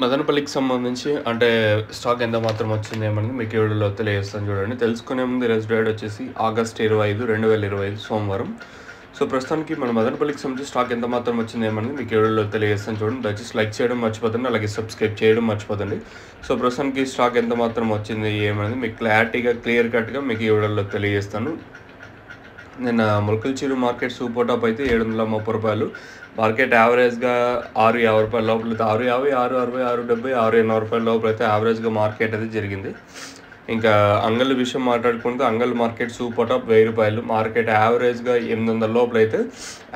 మదనపల్లికి సంబంధించి అంటే స్టాక్ ఎంత మాత్రం వచ్చింది ఏమనేది మీకు ఈ వీడియోలో తెలియజేస్తాను చూడండి. తెలుసుకునే ముందు ఈరోజు డేట్ వచ్చేసి ఆగస్ట్ 25, 2025 సోమవారం. సో ప్రస్తుతానికి మన మదనపల్లికి సంబంధించి స్టాక్ ఎంత మాత్రం వచ్చింది ఏమనేది మీకు ఈ వీడియోలో తెలియజేస్తాను చూడండి. దయచేసి లైక్ చేయడం మర్చిపోతండి, అలాగే సబ్స్క్రైబ్ చేయడం మర్చిపోతండి. సో ప్రస్తుతానికి స్టాక్ ఎంత మాత్రం వచ్చింది ఏమనేది మీకు క్లియర్ కట్గా మీకు ఈ వీడియోలో తెలియజేస్తాను. నిన్న ములకల్చూరు మార్కెట్ సూపర్ టాప్ అయితే 730 రూపాయలు, మార్కెట్ యావరేజ్గా 650 రూపాయల లోపల, 650, 660, 670, 680 రూపాయల లోపల అయితే యావరేజ్గా మార్కెట్ అయితే జరిగింది. ఇంకా అంగల్ విషయం మాట్లాడుకుంటే అంగల్ మార్కెట్ సూపర్ టాప్ 1000 రూపాయలు, మార్కెట్ యావరేజ్గా 800 లోపల అయితే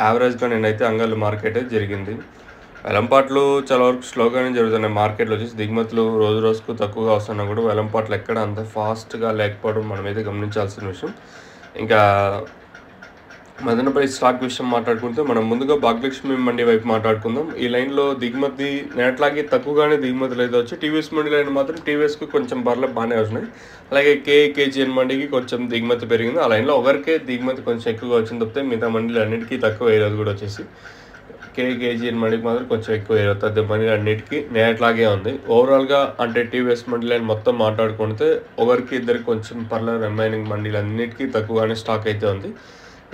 యావరేజ్గా నేనైతే అంగల్ మార్కెట్ అయితే జరిగింది. వెలంపాట్లు చాలా వరకు స్లోగానే జరుగుతున్నాయి. మార్కెట్లో వచ్చేసి దిగుమతులు రోజు రోజుకు తక్కువగా వస్తున్నా కూడా వెలంపాట్లు ఎక్కడ అంత ఫాస్ట్గా లేకపోవడం మనమైతే గమనించాల్సిన విషయం. ఇంకా మదనపల్లి స్టాక్ విషయం మాట్లాడుకుంటే మనం ముందుగా భాగ్యలక్ష్మి మండి వైపు మాట్లాడుకుందాం. ఈ లైన్లో దిగుమతి నేట్లాగే తక్కువగానే దిగుమతులు అయితే వచ్చి టీవీఎస్ మండి లైన్ మాత్రం టీవీఎస్కి కొంచెం పర్లేదు బాగానే వచ్చినాయి. అలాగే కేజీఎన్ మండికి కొంచెం దిగుమతి పెరిగింది. ఆ లైన్లో ఒకరికే దిగుమతి కొంచెం ఎక్కువగా వచ్చింది తప్పితే మిగతా మండీలు అన్నిటికీ తక్కువ ఈరోజు కూడా వచ్చేసి కేజీఎన్ మండికి మాత్రం కొంచెం ఎక్కువ 20 మండీలు అన్నిటికీ నేట్లాగే ఉంది. ఓవరాల్గా అంటే టీవీఎస్ మండి లైన్ మొత్తం మాట్లాడుకుంటే ఒకరికి ఇద్దరికి కొంచెం పర్లేదు, రిమైనింగ్ మండీలు అన్నిటికీ తక్కువగానే స్టాక్ అయితే ఉంది.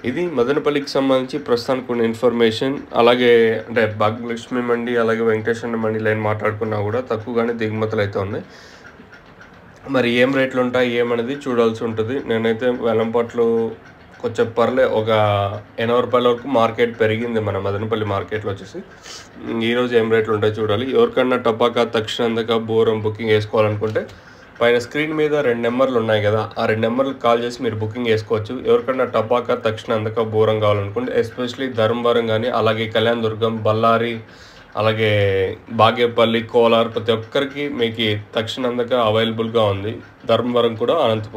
ఇది మదనపల్లికి సంబంధించి ప్రస్తుతానికి ఉన్న ఇన్ఫర్మేషన్. అలాగే అంటే భాగ్యలక్ష్మి మండి అలాగే వెంకటేశ్వర మండి లైన్ మాట్లాడుకున్నా కూడా తక్కువగానే దిగుమతులు అయితే ఉన్నాయి. మరి ఏం రేట్లు ఉంటాయి ఏమనేది చూడాల్సి ఉంటుంది. నేనైతే వెలంపాట్లు కొంచెం ఒక 80 రూపాయల వరకు మార్కెట్ పెరిగింది మన మదనపల్లి మార్కెట్లో వచ్చేసి. ఈరోజు ఏం రేట్లు ఉంటాయి చూడాలి. ఎవరికన్నా టపాకా తక్షణందక బోరం బుకింగ్ వేసుకోవాలనుకుంటే పైన స్క్రీన్ మీద 2 నెంబర్లు ఉన్నాయి కదా, ఆ 2 నెంబర్లకు కాల్ చేసి మీరు బుకింగ్ చేసుకోవచ్చు. ఎవరికన్నా టపాకా తక్షణందక బోరం కావాలనుకుంటే ఎస్పెషలీ ధర్మవరం కానీ అలాగే కళ్యాణదుర్గం, బళ్ళారి, అలాగే బాగేపల్లి, కోలార్ ప్రతి ఒక్కరికి మీకు తక్షణందక అవైలబుల్గా ఉంది. ధర్మవరం కూడా, అనంతపురం.